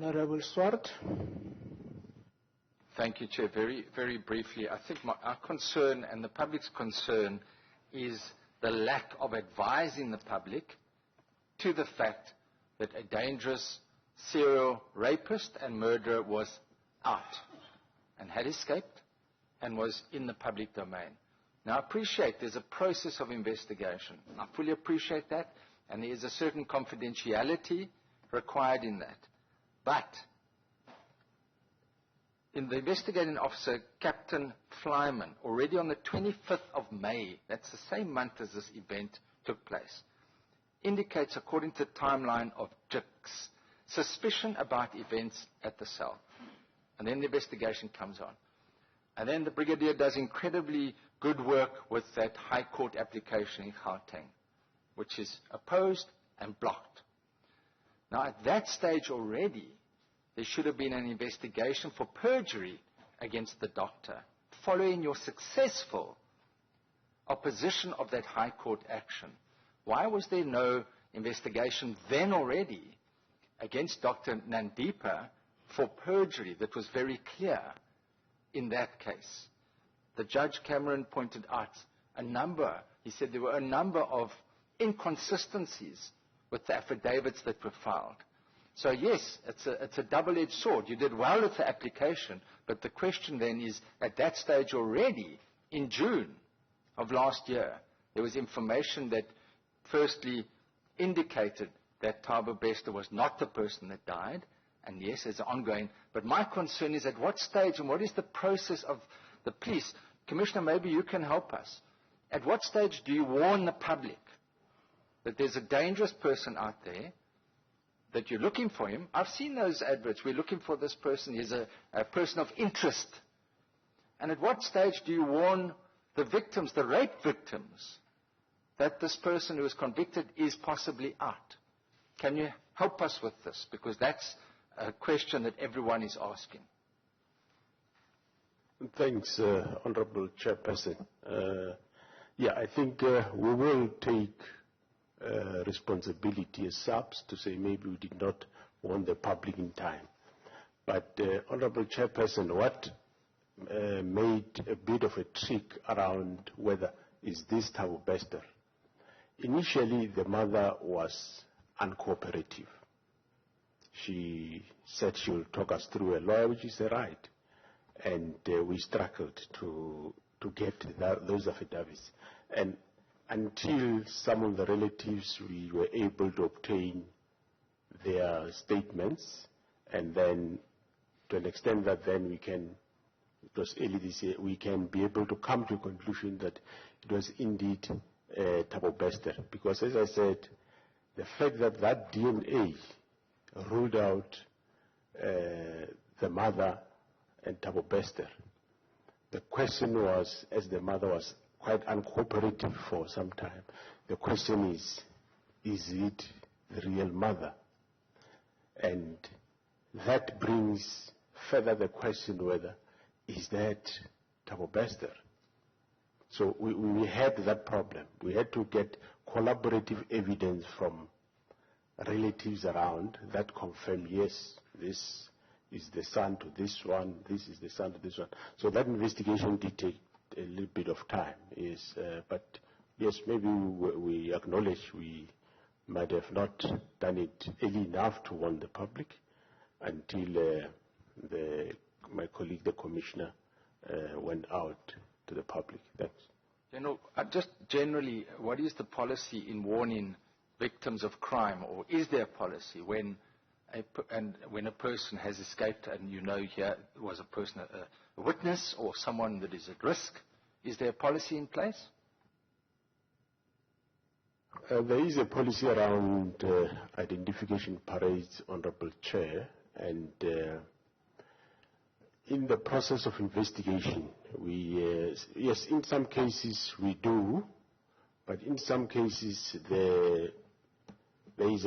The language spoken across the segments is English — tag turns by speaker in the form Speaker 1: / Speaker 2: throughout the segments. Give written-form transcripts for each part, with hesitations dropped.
Speaker 1: Honorable Swart.
Speaker 2: Thank you, Chair. Very briefly, I think our concern and the public's concern is the lack of advising the public to the fact that a dangerous serial rapist and murderer was out and had escaped and was in the public domain. Now, I appreciate there's a process of investigation. I fully appreciate that, and there is a certain confidentiality required in that. But in the investigating officer, Captain Flyman, already on the 25th of May, that's the same month as this event took place, indicates, according to the timeline of JICS, suspicion about events at the cell. And then the investigation comes on. And then the Brigadier does incredibly good work with that High Court application in Gauteng, which is opposed and blocked. Now, at that stage already, there should have been an investigation for perjury against the doctor, following your successful opposition of that High Court action. Why was there no investigation then already against Dr. Nandipa for perjury that was very clear in that case? The Judge Cameron pointed out he said there were a number of inconsistencies with the affidavits that were filed. So yes, it's a double-edged sword. You did well with the application, but the question then is, at that stage already, in June of last year, there was information that firstly indicated that Thabo Bester was not the person that died, and yes, it's ongoing. But my concern is at what stage and what is the process of the police? Commissioner, maybe you can help us. At what stage do you warn the public that there's a dangerous person out there, that you're looking for him? I've seen those adverts. We're looking for this person. He's a person of interest. And at what stage do you warn the victims, the rape victims, that this person who is convicted is possibly out? Can you help us with this? Because that's a question that everyone is asking.
Speaker 3: Thanks, Honorable Chairperson. I think we will take responsibility as SAPS to say maybe we did not warn the public in time. But, Honorable Chairperson, what made a bit of a trick around whether is this Thabo Bester? Initially, the mother was uncooperative. She said she will talk us through a lawyer, which is a right. And we struggled to get those affidavits. And until some of the relatives, we were able to obtain their statements, and then to an extent that then we can, it was early this year, we can be able to come to a conclusion that it was indeed Thabo Bester. Because as I said, the fact that that DNA ruled out the mother and Thabo Bester, the question was, as the mother was quite uncooperative for some time, the question is it the real mother? And that brings further the question whether, is that Thabo Bester? So we had that problem. We had to get collaborative evidence from relatives around that confirm, yes, this is the son to this one, this is the son to this one. So that investigation did take a little bit of time, but yes, maybe we acknowledge we might have not done it early enough to warn the public until my colleague, the Commissioner, went out to the public. Thanks.
Speaker 2: Just generally, what is the policy in warning victims of crime, or is there a policy when a person has escaped and you know here was a person, a witness or someone that is at risk? Is there a policy in place?
Speaker 3: There is a policy around identification parades, Honorable Chair, and in the process of investigation, we, yes, in some cases we do, but in some cases there is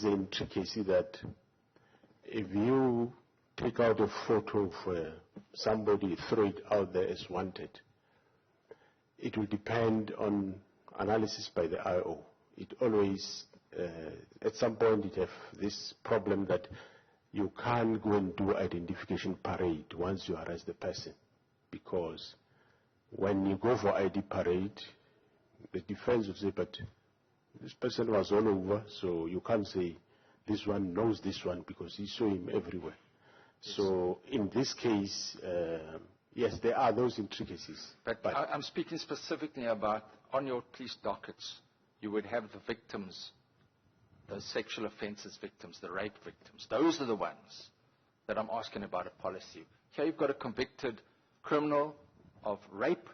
Speaker 3: an intricacy that if you take out a photo of somebody, throw it out there as wanted, it will depend on analysis by the IO. It always, at some point, it have this problem that you can't go and do identification parade once you arrest the person, because when you go for ID parade, the defense will say, but this person was all over, so you can't say this one knows this one because he saw him everywhere. Yes. So in this case, yes, there are those intricacies.
Speaker 2: But I'm speaking specifically about on your police dockets, you would have the victims, the sexual offences victims, the rape victims. Those are the ones that I'm asking about a policy. Here you've got a convicted criminal of rape,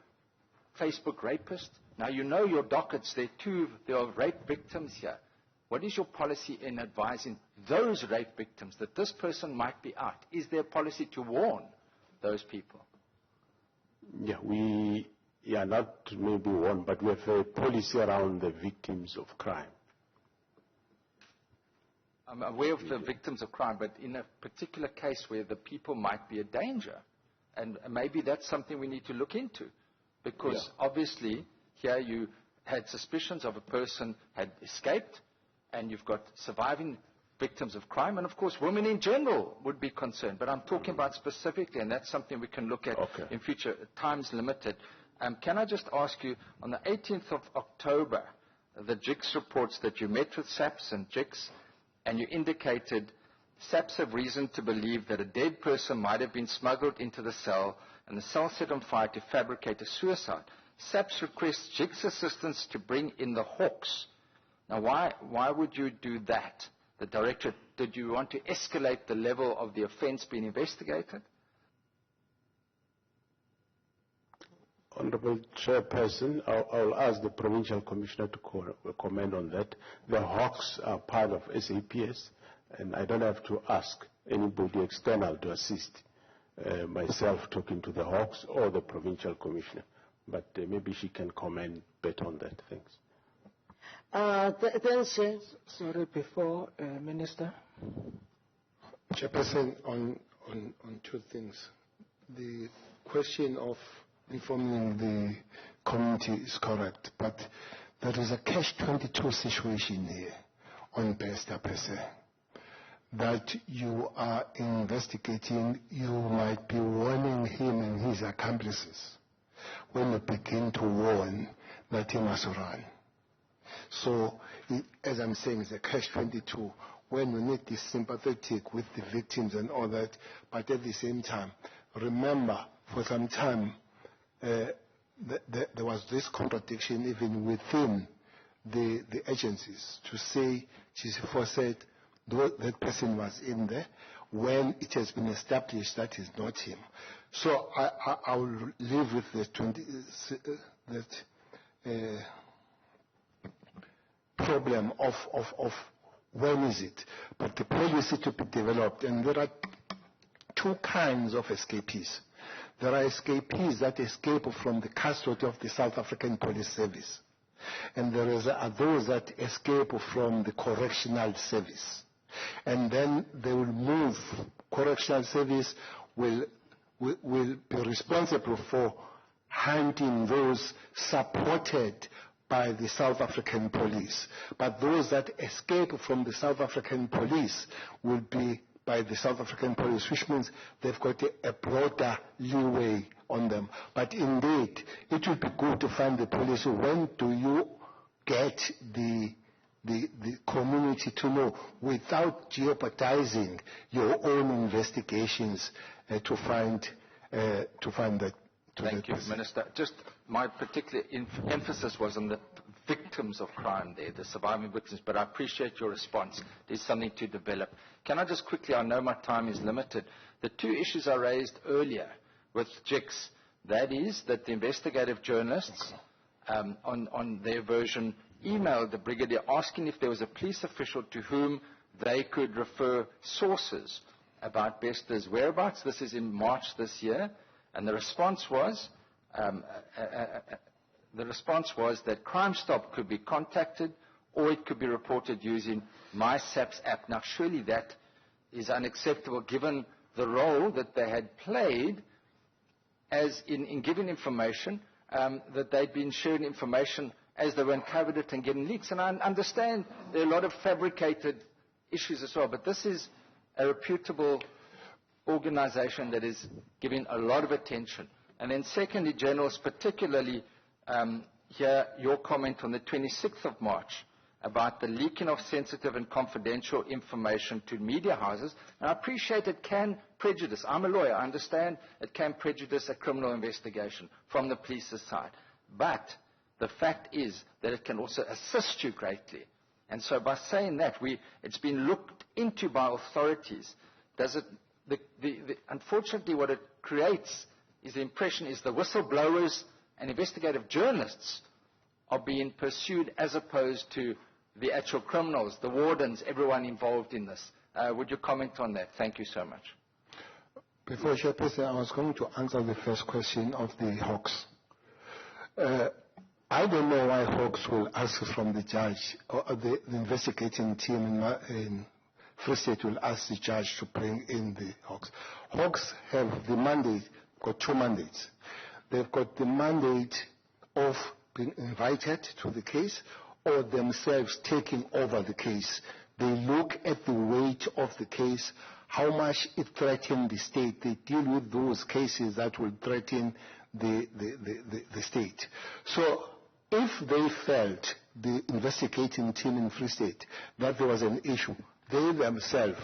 Speaker 2: Facebook rapist. Now you know your dockets, there are rape victims here. What is your policy in advising those rape victims that this person might be out? Is there a policy to warn those people?
Speaker 3: Yeah, we are not maybe warn, but we have a policy around the victims of crime.
Speaker 2: I'm aware of the victims of crime, but in a particular case where the people might be a danger, and maybe that's something we need to look into, because obviously here you had suspicions of a person had escaped, and you've got surviving victims of crime, and of course women in general would be concerned, but I'm talking about specifically, and that's something we can look at in future. Time's limited. Can I just ask you, on the 18th of October, the JICS reports that you met with SAPS and JICS, and you indicated SAPS have reason to believe that a dead person might have been smuggled into the cell, and the cell set on fire to fabricate a suicide. SAPS requests JICS assistance to bring in the hawks. Now, why would you do that? The directorate, did you want to escalate the level of the offence being investigated?
Speaker 3: Honourable Chairperson, I'll ask the Provincial Commissioner to comment on that. The hawks are part of SAPS, and I don't have to ask anybody external to assist myself talking to the hawks or the Provincial Commissioner. But maybe she can comment better on that. Thanks.
Speaker 1: Thanks, sorry, before Minister.
Speaker 4: Chairperson, on two things. The question of informing the community is correct, but there is a catch-22 situation here on Bester per se. That you are investigating, you might be warning him and his accomplices when you begin to warn that he must run. So, as I'm saying, it's a catch-22 when you need to be sympathetic with the victims and all that, but at the same time, remember, for some time, there was this contradiction even within the agencies to say, Chief said, that person was in there when it has been established that is not him. So I will live with the problem of when is it, but the policy to be developed, and there are two kinds of escapees. There are escapees that escape from the custody of the South African Police Service, and there are those that escape from the correctional service, and then they will move. Correctional service will be responsible for hunting those supported by the South African police. But those that escape from the South African police will be by the South African police, which means they've got a broader leeway on them. But indeed, it would be good to find the policy. When do you get the community to know without jeopardizing your own investigations to find that?
Speaker 2: Thank you, Minister. Just my particular emphasis was on the victims of crime there, the surviving victims, but I appreciate your response. There's something to develop. Can I just quickly, I know my time is limited, the two issues I raised earlier with JICS, that is that the investigative journalists on their version emailed the brigadier asking if there was a police official to whom they could refer sources about Bester's whereabouts. This is in March this year. And the response was that Crime Stop could be contacted or it could be reported using My SAPS app. Now, surely that is unacceptable given the role that they had played as in giving information, that they'd been sharing information as they were uncovered it and getting leaks. And I understand there are a lot of fabricated issues as well, but this is a reputable organization that is giving a lot of attention. And then secondly, Generals, particularly here, your comment on the 26th of March about the leaking of sensitive and confidential information to media houses. And I appreciate it can prejudice. I'm a lawyer. I understand it can prejudice a criminal investigation from the police's side. But the fact is that it can also assist you greatly. And so by saying that, it's been looked into by authorities. Unfortunately, what it creates is the impression is the whistleblowers and investigative journalists are being pursued as opposed to the actual criminals, the wardens, everyone involved in this. Would you comment on that? Thank you so much.
Speaker 4: Before Chairperson, I was going to answer the first question of the Hawks. I don't know why Hawks will ask from the judge, or the investigating team in Free State will ask the judge to bring in the Hawks. Hawks have the mandate, got two mandates. They've got the mandate of being invited to the case or themselves taking over the case. They look at the weight of the case, how much it threatens the state. They deal with those cases that will threaten the state. So if they felt, the investigating team in Free State, that there was an issue, they themselves,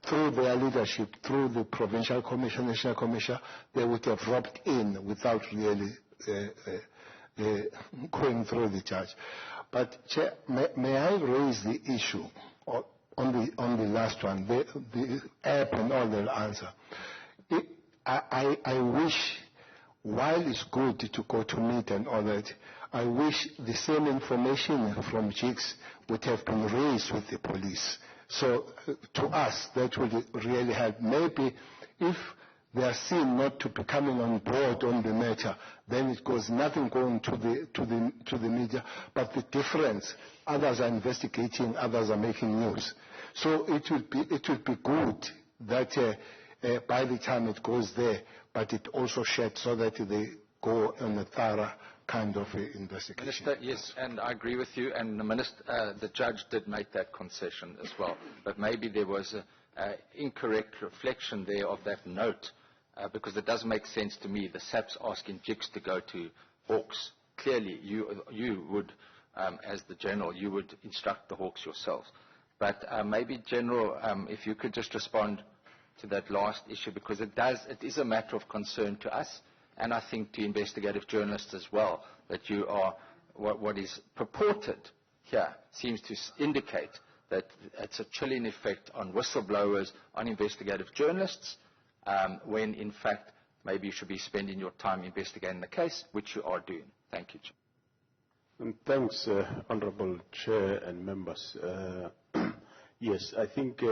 Speaker 4: through their leadership, through the provincial commission, national commission, they would have dropped in without really going through the judge. But Chair, may I raise the issue on the last one, the app and all the answer. I wish, while it's good to go to meet and all that, I wish the same information from JICS would have been raised with the police. So to us, that would really help. Maybe if they are seen not to be coming on board on the matter, then it goes nothing going to the media. But the difference, others are investigating, others are making news. So it would be good that by the time it goes there, but it also shared so that they go on a thorough kind of investigation.
Speaker 2: Minister, yes, and I agree with you. And the judge did make that concession as well. But maybe there was an incorrect reflection there of that note. Because it does make sense to me, the SAPS asking JICS to go to Hawks. Clearly, you would, as the General, you would instruct the Hawks yourselves. But maybe, General, if you could just respond to that last issue, because it is a matter of concern to us, and I think to investigative journalists as well, that you are, what is purported here seems to indicate that it's a chilling effect on whistleblowers, on investigative journalists, when in fact maybe you should be spending your time investigating the case, which you are doing. Thank you, Chair.
Speaker 3: And thanks, Honourable Chair and members. Yes, I think,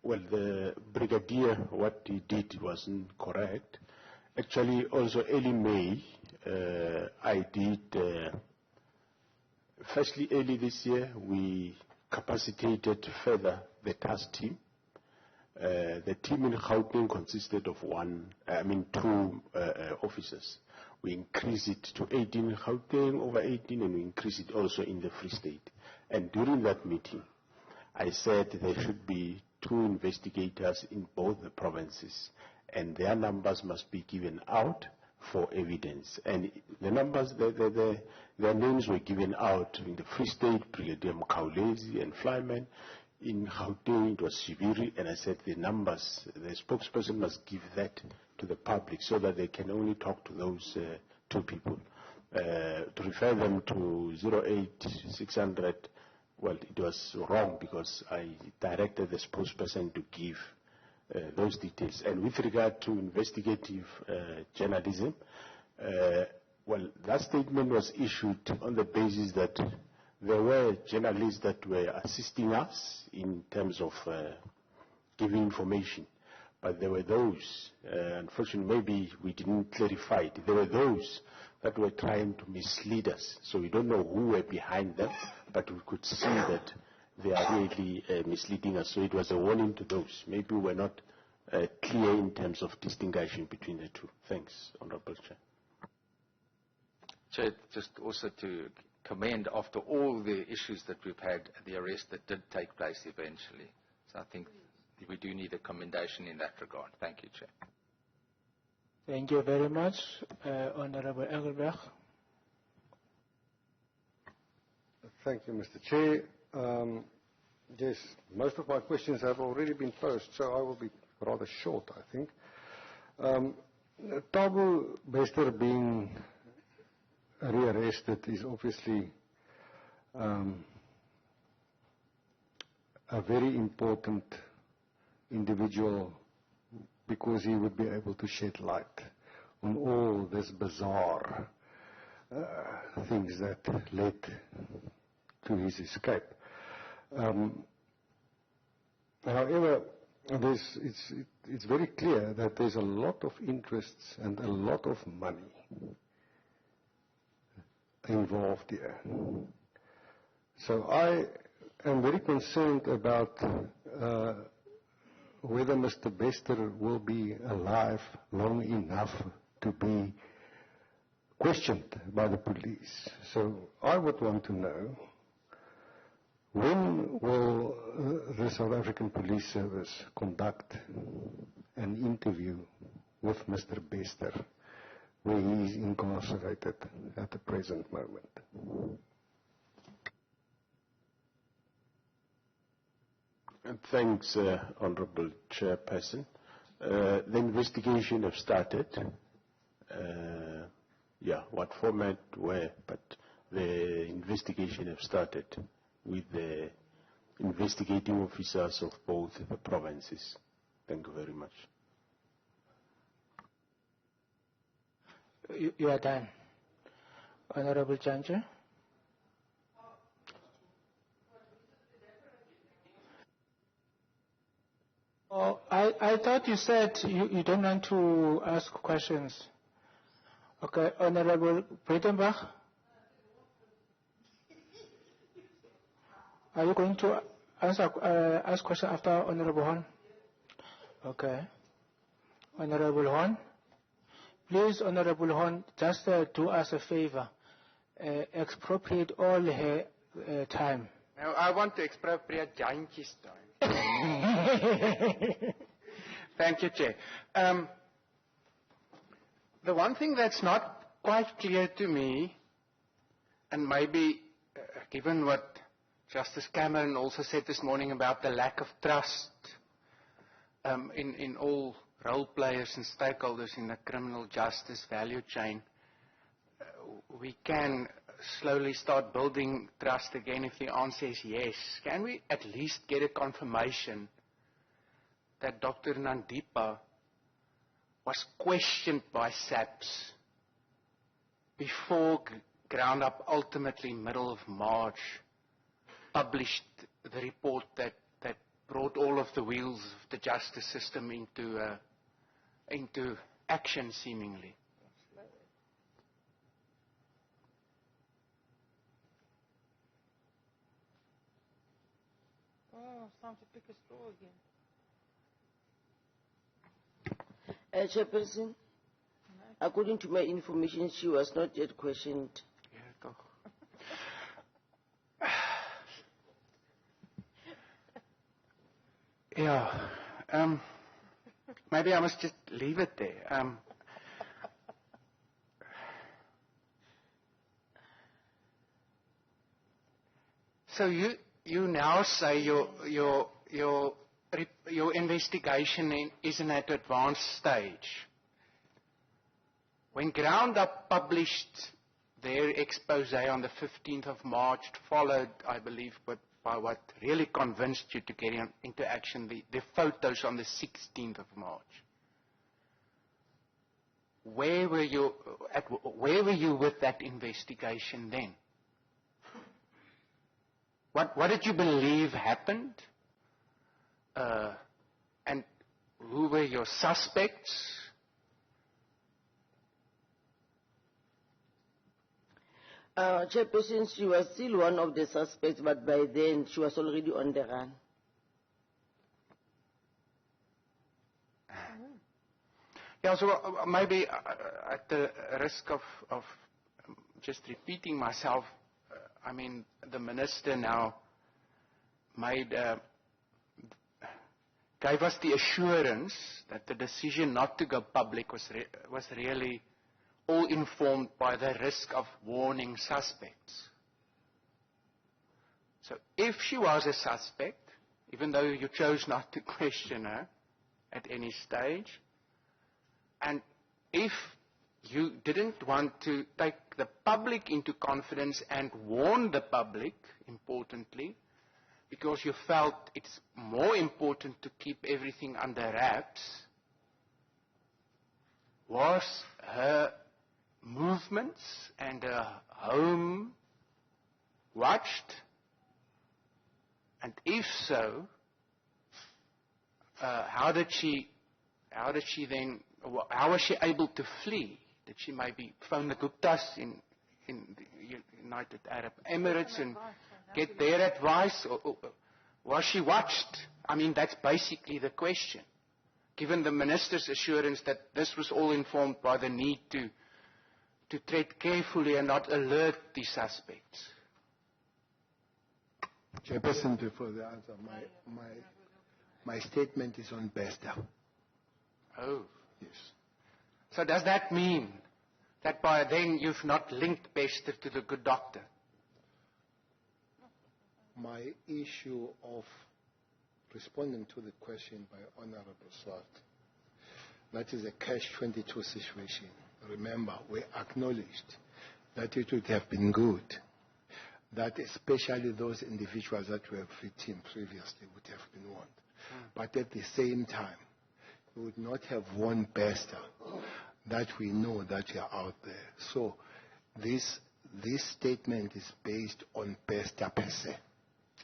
Speaker 3: well, the Brigadier, what he did wasn't correct. Actually, also early May, I did, firstly early this year, we capacitated further the task team. The team in Gauteng consisted of two officers. We increased it to 18 in Gauteng, over 18, and we increased it also in the Free State. And during that meeting, I said there should be 2 investigators in both the provinces, and their numbers must be given out for evidence. And the numbers, their names were given out in the Free State, Brigadier Mkhawulezi and Flyman. In Gauteng, it was Shibiri, and I said the numbers, the spokesperson must give that to the public so that they can only talk to those 2 people. To refer them to 08600, well, it was wrong because I directed the spokesperson to give those details. And with regard to investigative journalism, well, that statement was issued on the basis that there were journalists that were assisting us in terms of giving information. But there were those, unfortunately, maybe we didn't clarify it. There were those that were trying to mislead us. So we don't know who were behind them, but we could see that they are really misleading us. So it was a warning to those. Maybe we were not clear in terms of distinguishing between the two. Thanks, Honourable Chair.
Speaker 2: Chair, just also to commend, after all the issues that we've had, the arrest that did take place eventually. So I think we do need a commendation in that regard. Thank you, Chair.
Speaker 1: Thank you very much, Honorable Engelberg.
Speaker 5: Thank you, Mr. Chair. Yes, most of my questions have already been posed, so I will be rather short, I think. Thabo Bester being rearrested is obviously a very important individual, because he would be able to shed light on all this bizarre things that led to his escape. However, it's very clear that there's a lot of interests and a lot of money involved here. So I am very concerned about whether Mr. Bester will be alive long enough to be questioned by the police. So I would want to know, when will the South African Police Service conduct an interview with Mr. Bester, where he is incarcerated at the present moment?
Speaker 3: Thanks, Honourable Chairperson. The investigation have started. What format, where, but the investigation have started with the investigating officers of both the provinces. Thank you very much.
Speaker 1: You are done. Honorable Chancha. Oh, I thought you said you don't want to ask questions. Okay, Honorable Breitenbach. Are you going to ask question after Honorable Horn? Okay. Honorable Horn. Please, Honorable Horn, just do us a favor. Expropriate all her time.
Speaker 6: Now, I want to expropriate Jantjie's time. Thank you, Chair. The one thing that's not quite clear to me, and maybe given what Justice Cameron also said this morning about the lack of trust in all role players and stakeholders in the criminal justice value chain, we can slowly start building trust again if the answer is yes. Can we at least get a confirmation that Dr. Nandipa was questioned by SAPS before Ground Up ultimately middle of March published the report that brought all of the wheels of the justice system into action, seemingly?
Speaker 7: Oh, it's time to pick a straw again. Chairperson, according to my information, she was not yet questioned.
Speaker 6: Maybe I must just leave it there. So you now say your investigation isn't at advanced stage. When Ground Up published their expose on the 15th of March, followed, I believe, by what really convinced you to get into action, the photos on the 16th of March. Where were you with that investigation then? What did you believe happened? And who were your suspects?
Speaker 7: Chairperson, she was still one of the suspects, but by then she was already on the run.
Speaker 6: Yeah, so maybe at the risk of just repeating myself, I mean, the minister now made gave us the assurance that the decision not to go public was really all informed by the risk of warning suspects. So if she was a suspect, even though you chose not to question her at any stage, and if you didn't want to take the public into confidence and warn the public, importantly, because you felt it's more important to keep everything under wraps, was her movements and her home watched? And if so, how was she able to flee? Did she maybe phone the Guptas in the United Arab Emirates and get their advice? Or was she watched? I mean, that's basically the question. Given the minister's assurance that this was all informed by the need to tread carefully and not alert the suspects.
Speaker 4: Chairperson, before the answer, my statement is on Bester.
Speaker 6: Oh.
Speaker 4: Yes.
Speaker 6: So does that mean that by then you've not linked Bester to the good doctor?
Speaker 4: My issue of responding to the question by Honorable Swart, that is a catch-22 situation. Remember, we acknowledged that it would have been good that especially those individuals that were victims previously would have been warned. But at the same time, we would not have warned Bester that we know that you are out there. So this statement is based on Bester per se.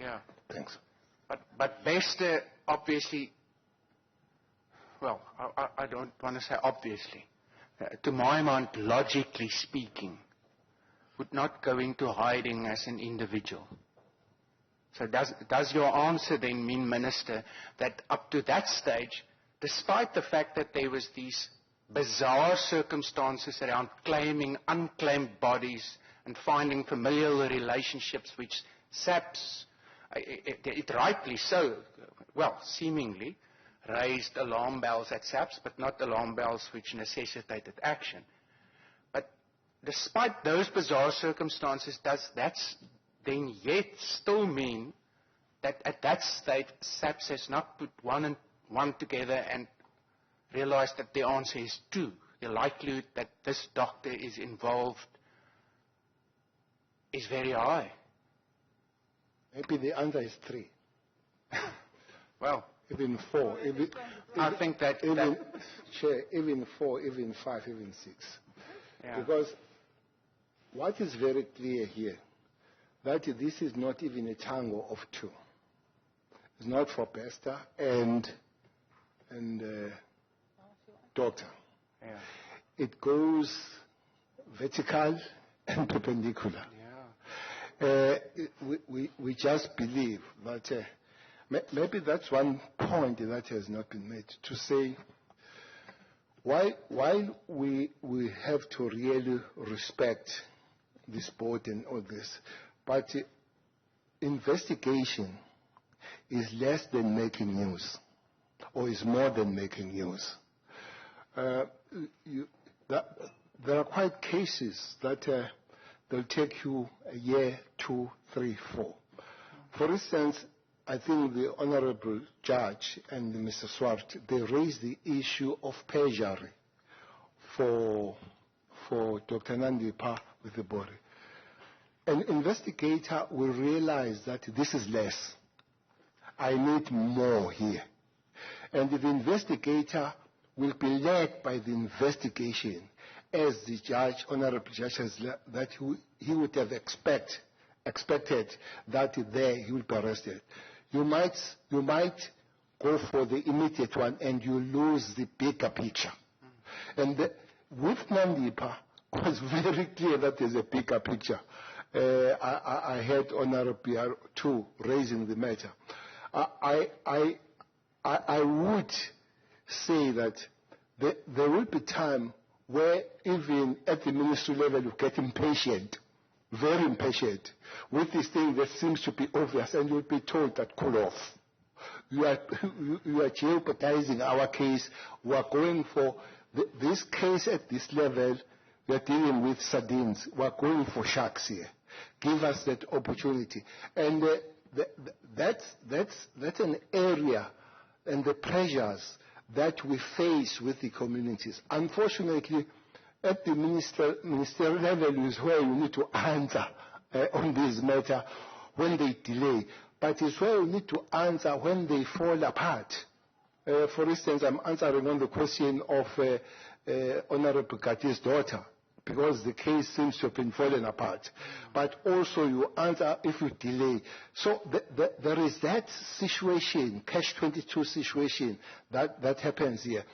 Speaker 6: Yeah.
Speaker 4: Thanks.
Speaker 6: But Bester, obviously, well, I don't want to say obviously. To my mind, logically speaking, would not go into hiding as an individual. So does your answer then mean, Minister, that up to that stage, despite the fact that there was these bizarre circumstances around claiming unclaimed bodies and finding familial relationships which SAPS, it rightly so, well, seemingly, raised alarm bells at SAPS, but not alarm bells which necessitated action. But despite those bizarre circumstances, does that then yet still mean that at that stage SAPS has not put one and one together and realized that the answer is 2? The likelihood that this doctor is involved is very high.
Speaker 4: Maybe the answer is 3.
Speaker 6: Well,
Speaker 4: even 4.
Speaker 6: I think that
Speaker 4: even 4, even 5, even 6.
Speaker 6: Yeah.
Speaker 4: Because what is very clear here, that this is not even a tango of 2. It's not for Bester and doctor.
Speaker 6: Yeah.
Speaker 4: It goes vertical and perpendicular.
Speaker 6: Yeah.
Speaker 4: We just believe that maybe that's one point that has not been made, to say while we have to really respect this board and all this, but investigation is less than making news, or is more than making news. There are quite cases that they'll take you a year, 2, 3, 4. For instance, I think the Honorable Judge and Mr. Swart, they raised the issue of perjury for Dr. Nandipa with the body. An investigator will realize that this is less. I need more here. And the investigator will be led by the investigation, as the judge, Honorable Judge, that he would have expected that there he will be arrested. You might go for the immediate one and you lose the bigger picture. And with Nandipa, it was very clear that there's a bigger picture. I heard Honorable PR2 raising the matter. I would say that there will be time where even at the ministry level you get impatient, very impatient, with this thing that seems to be obvious, and you'll be told that cool off. you are jeopardizing our case. We are going for this case at this level. We are dealing with sardines. We are going for sharks here. Give us that opportunity. And that's an area and the pressures that we face with the communities. Unfortunately, at the ministerial level is where you need to answer on this matter when they delay. But it's where you need to answer when they fall apart. For instance, I'm answering on the question of Honorable Gati's daughter, because the case seems to have been falling apart. But also you answer if you delay. So there is that situation, catch-22 situation, that happens here.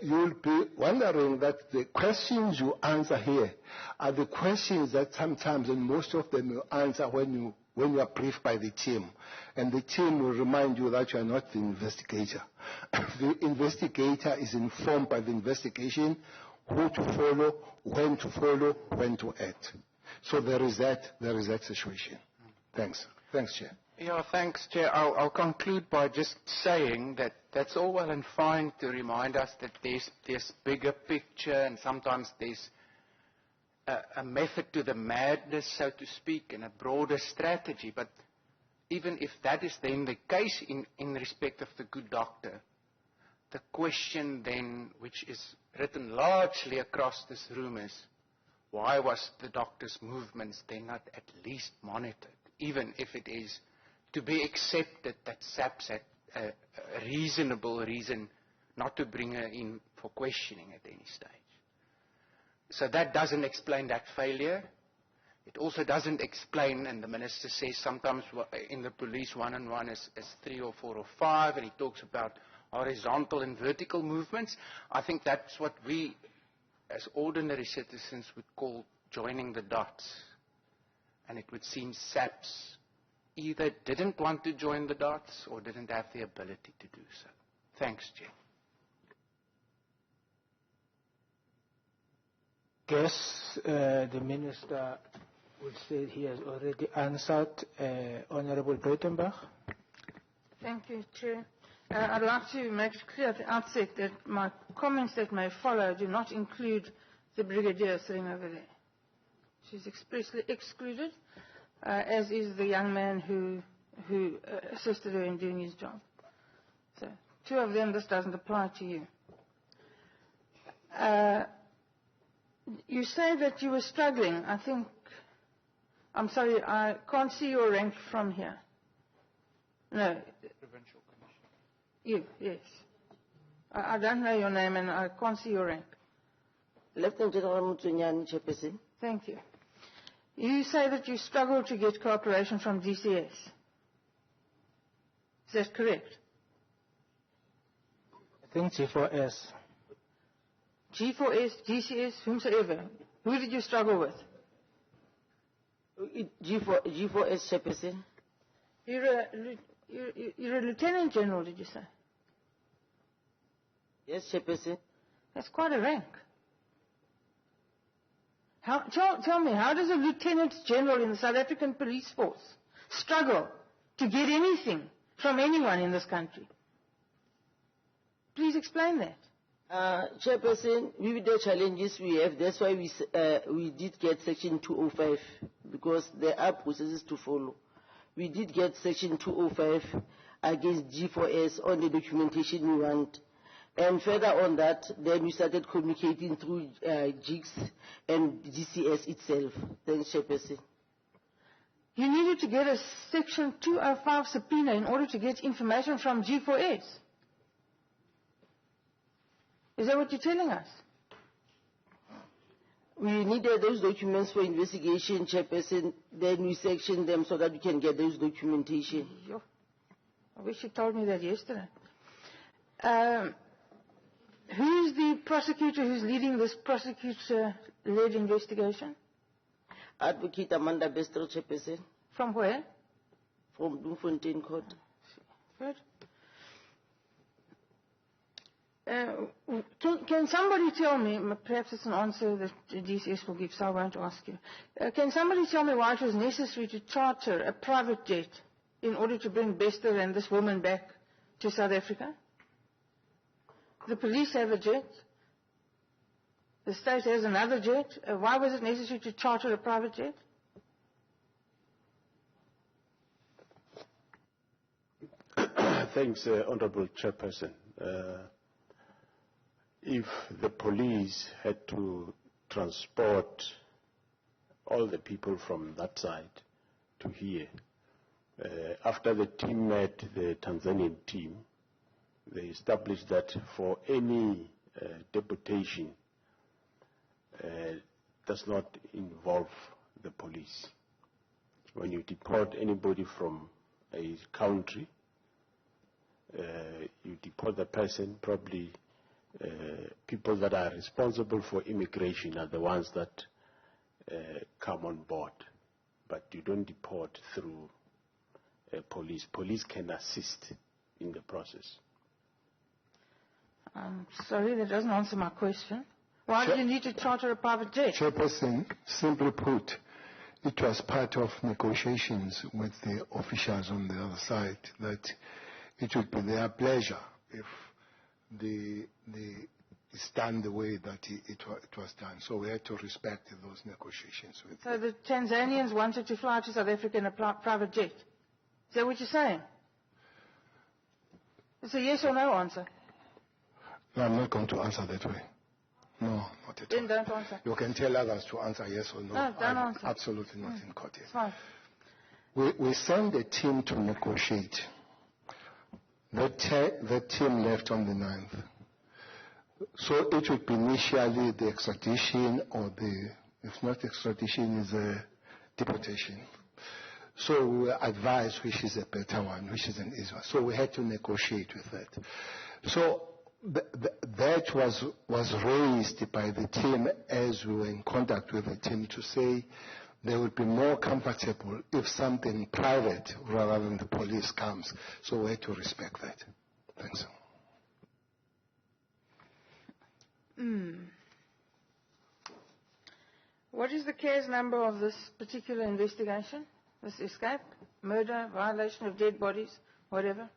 Speaker 4: You'll be wondering that the questions you answer here are the questions that sometimes, and most of them, you answer when you are briefed by the team. And the team will remind you that you are not the investigator. The investigator is informed by the investigation, who to follow, when to act. So there is that situation. Thanks. Thanks, Chair.
Speaker 6: Yeah, thanks, Chair. I'll conclude by just saying that that's all well and fine to remind us that there's bigger picture, and sometimes there's a method to the madness, so to speak, and a broader strategy. But even if that is then the case in respect of the good doctor, the question then, which is written largely across this room, is why was the doctor's movements then not at least monitored, even if it is to be accepted that SAPS had a reasonable reason not to bring her in for questioning at any stage. So that doesn't explain that failure. It also doesn't explain, and the Minister says sometimes in the police 1-on-1 is 3 or 4 or 5, and he talks about horizontal and vertical movements. I think that's what we, as ordinary citizens, would call joining the dots. And it would seem SAPS either didn't want to join the dots or didn't have the ability to do so. Thanks, Chair.
Speaker 1: Guess the Minister would say he has already answered Honorable Breitenbach.
Speaker 8: Thank you, Chair. I'd like to make it clear at the outset that my comments that may follow do not include the Brigadier sitting over there. She's expressly excluded, as is the young man who assisted her in doing his job. So, two of them, this doesn't apply to you. You say that you were struggling. I'm sorry, I can't see your rank from here. No.
Speaker 6: Provincial Commissioner.
Speaker 8: You, yes. I don't know your name and I can't see your rank.
Speaker 7: Lieutenant General Mutsunyani, Chairperson.
Speaker 8: Thank you. You say that you struggled to get cooperation from DCS. Is that correct?
Speaker 1: I think G4S.
Speaker 8: G4S, DCS, whomsoever. Who did you struggle with?
Speaker 7: G4S, Chairperson.
Speaker 8: You're a Lieutenant General, did you say?
Speaker 7: Yes, Chairperson.
Speaker 8: That's quite a rank. Tell me, how does a Lieutenant General in the South African Police Force struggle to get anything from anyone in this country? Please explain that.
Speaker 7: Chairperson, with the challenges we have, that's why we did get Section 205, because there are processes to follow. We did get Section 205 against G4S on the documentation we want. And further on that, then we started communicating through GIGS and DCS itself. Thanks, Chairperson.
Speaker 8: You needed to get a Section 205 subpoena in order to get information from G4S. Is that what you're telling us?
Speaker 7: We needed those documents for investigation, Chairperson. Then we sectioned them so that we can get those documentation.
Speaker 8: Yo, I wish you told me that yesterday. Who's the prosecutor who's leading this prosecutor-led investigation?
Speaker 7: Advocate Thabo Bester, Chairperson.
Speaker 8: From where?
Speaker 7: From Bloemfontein Court.
Speaker 8: Good. Can somebody tell me, perhaps it's an answer that the DCS will give, so I won't ask you. Can somebody tell me why it was necessary to charter a private jet in order to bring Bester and this woman back to South Africa. The police have a jet. The state has another jet. Why was it necessary to charter a private jet?
Speaker 3: Thanks, Honorable Chairperson. If the police had to transport all the people from that side to here, after the team met the Tanzanian team, they established that for any deportation does not involve the police. When you deport anybody from a country, you deport the person, probably people that are responsible for immigration are the ones that come on board, but you don't deport through police. Police can assist in the process.
Speaker 8: I'm sorry, that doesn't answer my question. Why do you need to charter a private jet?
Speaker 4: Chairperson, simply put, it was part of negotiations with the officials on the other side that it would be their pleasure if it's done the way that it was done. So we had to respect those negotiations.
Speaker 8: So the Tanzanians wanted to fly to South Africa in a private jet. Is that what you're saying? It's a yes or no answer.
Speaker 4: No, I'm not going to answer that way. No, not at all.
Speaker 8: Then don't answer.
Speaker 4: You can tell others to answer yes or no.
Speaker 8: No, don't answer.
Speaker 4: Absolutely not in court.
Speaker 8: It's fine.
Speaker 4: We sent a team to negotiate. The team left on the 9th. So it would be initially the extradition or if not extradition, is a deportation. So we were advised which is a better one, which is an easier one. So we had to negotiate with that. So that was raised by the team as we were in contact with the team to say they would be more comfortable if something private rather than the police comes. So we had to respect that. Thanks.
Speaker 8: What is the case number of this particular investigation? This escape, murder, violation of dead bodies, whatever?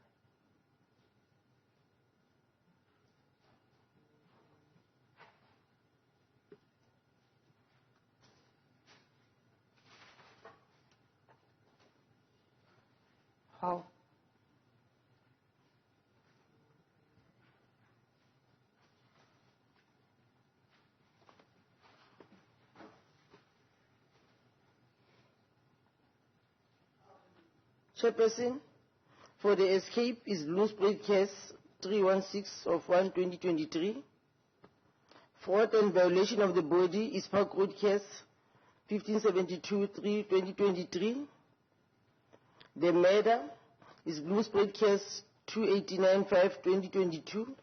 Speaker 8: How?
Speaker 7: Chairperson, for the escape is Bloomsbury case 316 of 1/2023. Fraud and violation of the body is Park Road case 1572 3/2023. The murder is Bloomsbury case 289 5/2022.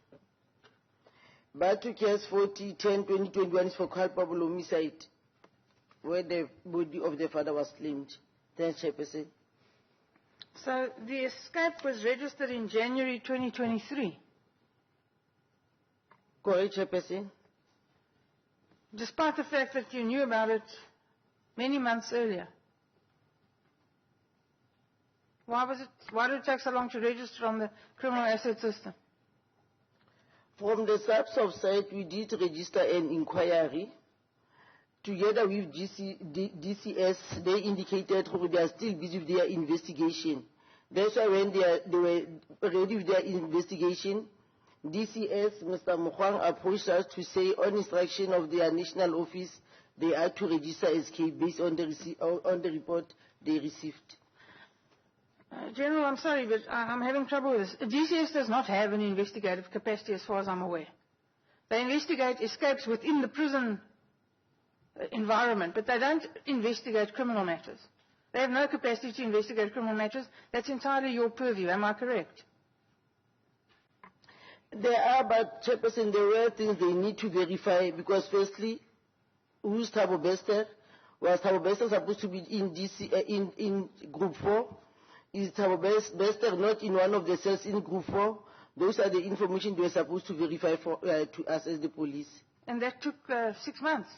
Speaker 7: Batu case 40 10/2021 is for culpable homicide, where the body of the father was claimed. Thanks, Chairperson.
Speaker 8: So the escape was registered in January 2023.
Speaker 7: Correct, Chairperson.
Speaker 8: Despite the fact that you knew about it many months earlier. Why did it take so long to register on the criminal asset system?
Speaker 7: From the SAPS side, we did register an inquiry. Together with DCS, they indicated that they are still busy with their investigation. That's why when they were ready with their investigation, DCS, Mr. Mukhwang, approached us to say, on instruction of their national office, they are to register escape based on the report they received.
Speaker 8: General, I'm sorry, but I'm having trouble with this. DCS does not have an investigative capacity as far as I'm aware. They investigate escapes within the prison environment, but they don't investigate criminal matters. They have no capacity to investigate criminal matters. That's entirely your purview. Am I correct?
Speaker 7: There are, but Chairperson, there were things they need to verify because, firstly, who's Thabo Bester? Was Thabo Bester supposed to be in in Group 4? Is Thabo Bester not in one of the cells in Group 4? Those are the information they were supposed to verify to us as the police.
Speaker 8: And that took 6 months.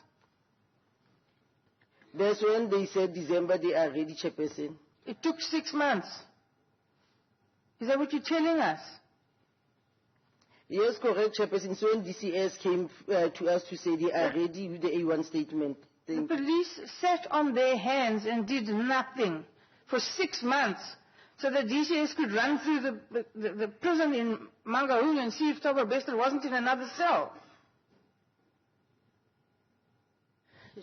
Speaker 7: That's when they said December they are ready, Chairperson.
Speaker 8: It took 6 months. Is that what you're telling us?
Speaker 7: Yes, correct, Chairperson. So when DCS came to us to say they are ready with the A1 statement.
Speaker 8: The police sat on their hands and did nothing for 6 months so that DCS could run through the prison in Mangaung and see if Thabo Bester wasn't in another cell.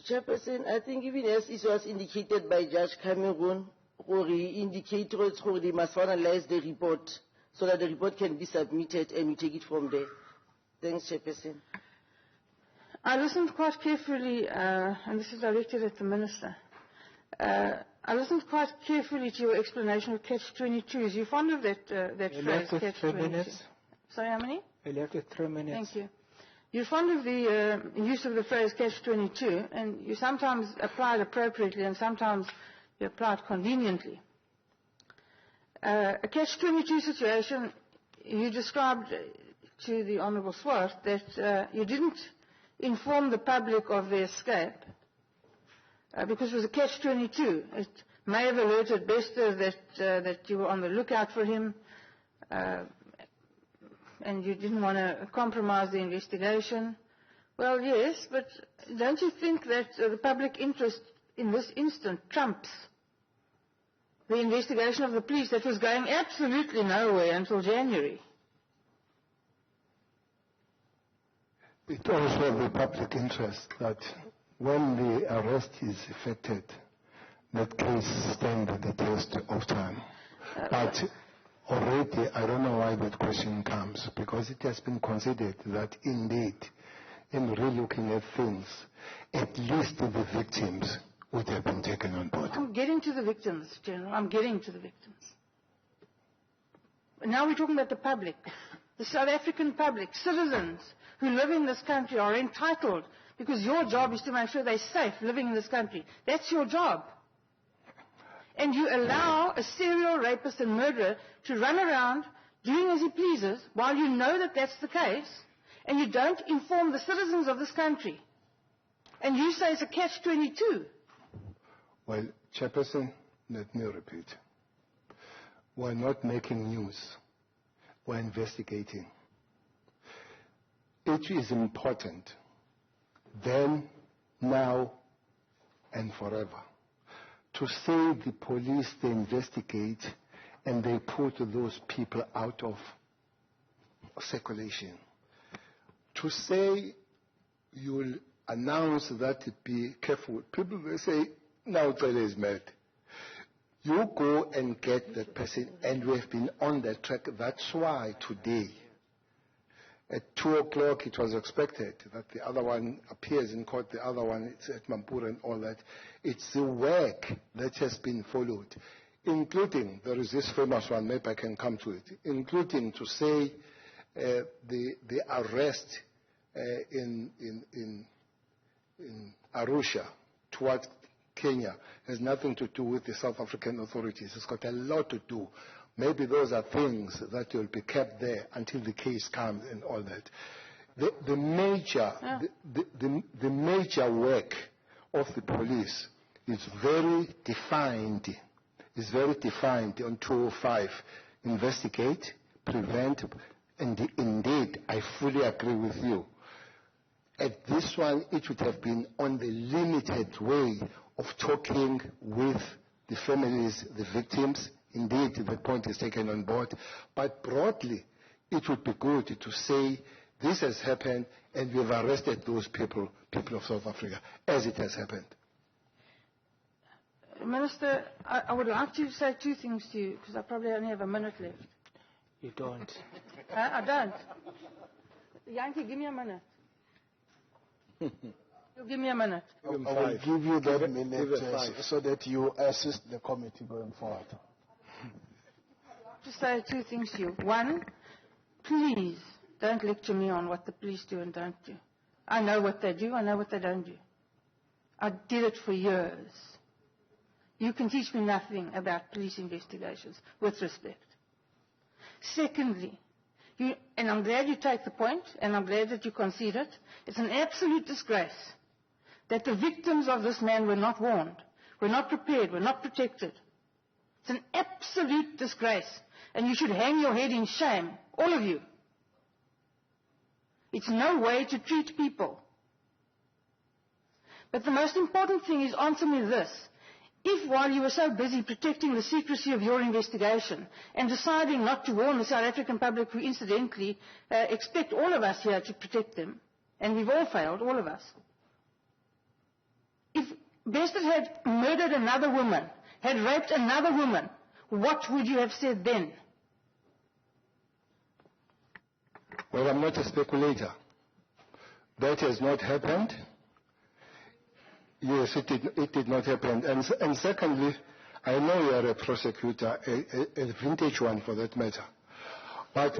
Speaker 7: Chairperson, I think even as it was indicated by Judge Cameron, he indicated that they must finalize the report so that the report can be submitted and we take it from there. Thanks, Chairperson.
Speaker 8: I listened quite carefully, and this is directed at the Minister. I listened quite carefully to your explanation of Catch-22. Are you fond of that phrase, Catch-22? Sorry, how many?
Speaker 1: I left it 3 minutes.
Speaker 8: Thank you. You're fond of the use of the phrase Catch-22, and you sometimes apply it appropriately and sometimes you apply it conveniently. A Catch-22 situation, you described to the Honourable Swart that you didn't inform the public of the escape because it was a Catch-22. It may have alerted Bester that you were on the lookout for him and you didn't want to compromise the investigation. Well, yes, but don't you think that the public interest in this instant trumps the investigation of the police that was going absolutely nowhere until January?
Speaker 4: It also the public interest that when the arrest is effected, that case stands the test of time. But already, I don't know why that question comes, because it has been considered that indeed, in relooking at things, at least the victims would have been taken on board.
Speaker 8: I'm getting to the victims, General. I'm getting to the victims. Now we're talking about the public. The South African public, citizens who live in this country are entitled, because your job is to make sure they're safe living in this country. That's your job. And you allow a serial rapist and murderer to run around doing as he pleases while you know that that's the case, and you don't inform the citizens of this country. And you say it's a catch-22.
Speaker 4: Well, Chairperson, let me repeat. We're not making news. We're investigating. It is important then, now, and forever to say the police, they investigate and they put those people out of circulation. To say you'll announce that, be careful. People will say, now Tele is mad. You go and get that person, and we have been on that track. That's why today, at 2 o'clock, it was expected that the other one appears in court, the other one is at Mampura and all that. It's the work that has been followed, including, there is this famous one, maybe I can come to it, including to say the arrest in Arusha towards Kenya has nothing to do with the South African authorities. It's got a lot to do. Maybe those are things that will be kept there until the case comes and all that. The major work of the police is very defined. Is very defined on 205. Investigate, prevent, and indeed, I fully agree with you. At this one, it would have been on the limited way of talking with the families, the victims. Indeed, the point is taken on board. But broadly, it would be good to say this has happened and we've arrested those people of South Africa, as it has happened.
Speaker 8: Minister, I would like to say 2 things to you, because I probably only have a minute left.
Speaker 1: You don't.
Speaker 8: I don't. Yankee, give me a minute. You give me a minute.
Speaker 9: I will give you that minute so that you assist the committee going forward.
Speaker 8: To say 2 things to you. 1, please don't lecture me on what the police do and don't do. I know what they do, I know what they don't do. I did it for years. You can teach me nothing about police investigations, with respect. Secondly, and I'm glad you take the point, and I'm glad that you concede it, it's an absolute disgrace that the victims of this man were not warned, were not prepared, were not protected. It's an absolute disgrace, and you should hang your head in shame, all of you. It's no way to treat people. But the most important thing is, answer me this. If while you were so busy protecting the secrecy of your investigation and deciding not to warn the South African public, who incidentally expect all of us here to protect them, and we've all failed, all of us. If Bester had murdered another woman, had raped another woman, what would you have said then?
Speaker 4: Well, I'm not a speculator. That has not happened. Yes, it did not happen. And secondly, I know you are a prosecutor, a vintage one for that matter. But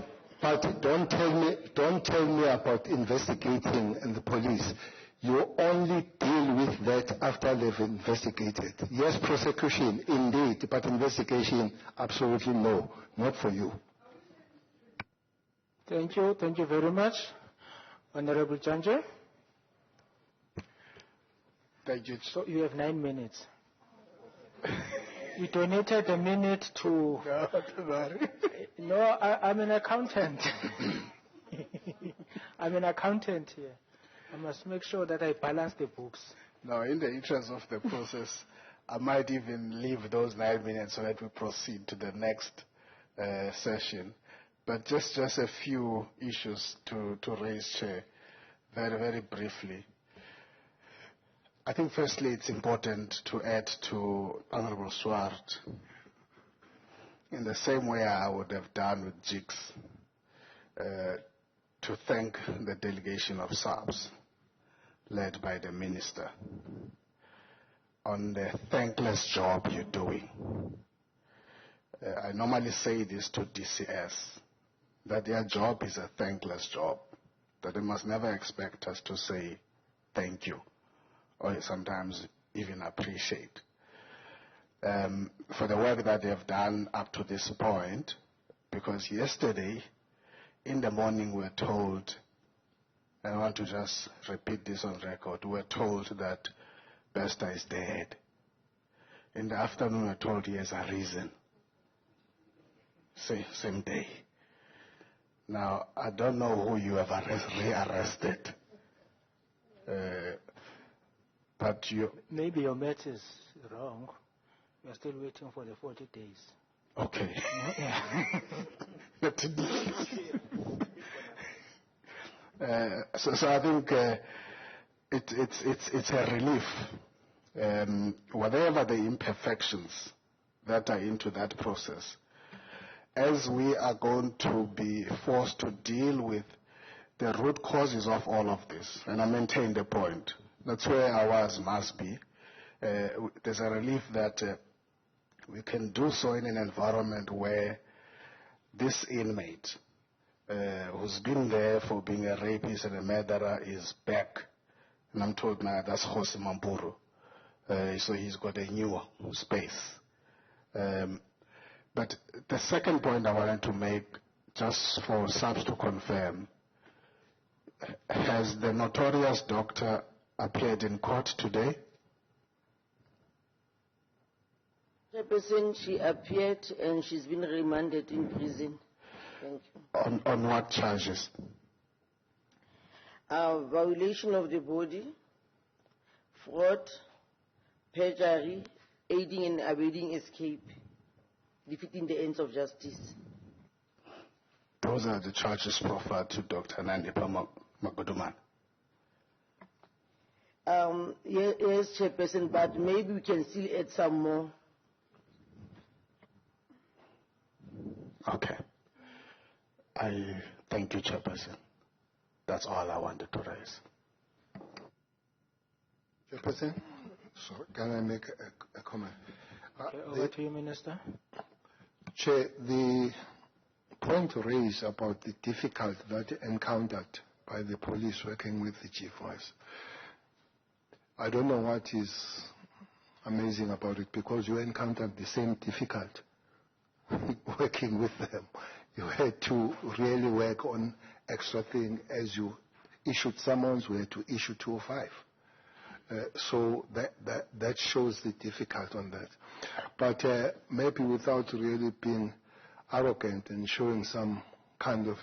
Speaker 4: don't tell me about investigating and the police. You only deal with that after they've investigated. Yes, prosecution, indeed, but investigation, absolutely no, not for you.
Speaker 1: Thank you very much. Honorable Janja.
Speaker 9: Thank you.
Speaker 1: So you have 9 minutes. You donated a minute to...
Speaker 9: No, don't worry.
Speaker 1: No, I'm an accountant. I'm an accountant here. I must make sure that I balance the books.
Speaker 9: No, in the interest of the process, I might even leave those 9 minutes so that we proceed to the next session. But just a few issues to raise, Chair, very, very briefly. I think firstly it's important to add to Honorable Swart in the same way I would have done with Jigs, to thank the delegation of SAPS led by the Minister on the thankless job you're doing. I normally say this to DCS, that their job is a thankless job, that they must never expect us to say thank you, or sometimes even appreciate, for the work that they have done up to this point, because yesterday in the morning we were told, and I want to just repeat this on record, we were told that Bester is dead. In the afternoon we were told he has arisen. Same day. Now, I don't know who you have rearrested. But you...
Speaker 1: Maybe your math is wrong. We are still waiting for the 40 days.
Speaker 9: Okay. So I think it's a relief. Whatever the imperfections that are into that process, as we are going to be forced to deal with the root causes of all of this, and I maintain the point, that's where ours must be. There's a relief that we can do so in an environment where this inmate, who's been there for being a rapist and a murderer, is back. And I'm told now that's Jose Mampuru. So he's got a new space. But the second point I wanted to make, just for SAPS to confirm, has the notorious doctor appeared in court today?
Speaker 7: Chairperson, she appeared and she's been remanded in prison. Thank you.
Speaker 9: On what charges?
Speaker 7: Violation of the body, fraud, perjury, aiding and abetting escape, defeating the ends of justice.
Speaker 9: Those are the charges proffered to Dr. Nandipa Maguduman.
Speaker 7: Yes, Chairperson, but maybe we can still add some more.
Speaker 9: Okay. I thank you, Chairperson. That's all I wanted to raise.
Speaker 4: Chairperson, sorry, can I make a comment?
Speaker 1: Okay, over to you, Minister.
Speaker 4: Chair, the point raised about the difficulty that encountered by the police working with the chief was, I don't know what is amazing about it, because you encountered the same difficulty working with them. You had to really work on extra things. As you issued summons, we had to issue 205. So that shows the difficulty on that. But maybe without really being arrogant and showing some kind of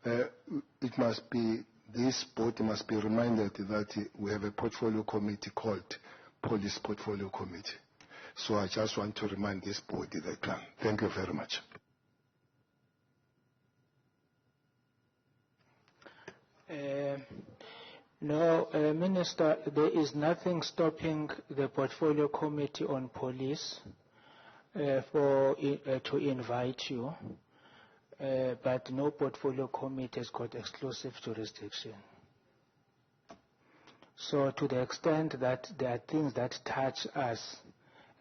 Speaker 4: It must be, this board must be reminded that we have a portfolio committee called Police Portfolio Committee. So I just want to remind this body that plan. Thank you very much.
Speaker 1: No, Minister, there is nothing stopping the Portfolio Committee on Police to invite you, but no Portfolio Committee has got exclusive jurisdiction. So to the extent that there are things that touch us,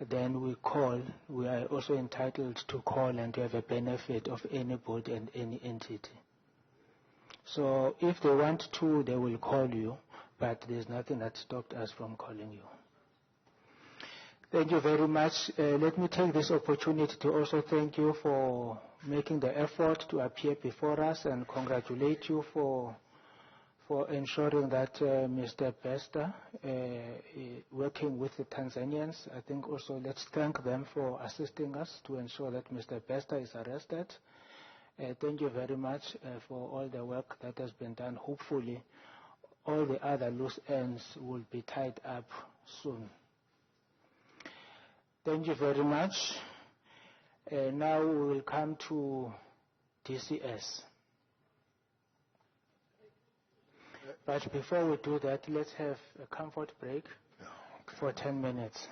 Speaker 1: then we are also entitled to call and to have a benefit of any board and any entity. So if they want to, they will call you, but there's nothing that stopped us from calling you. Thank you very much. Let me take this opportunity to also thank you for making the effort to appear before us and congratulate you for ensuring that Mr. Bester, working with the Tanzanians, I think also let's thank them for assisting us to ensure that Mr. Bester is arrested. Thank you very much for all the work that has been done. Hopefully, all the other loose ends will be tied up soon. Thank you very much. Now we will come to DCS. But before we do that, let's have a comfort break for 10 minutes.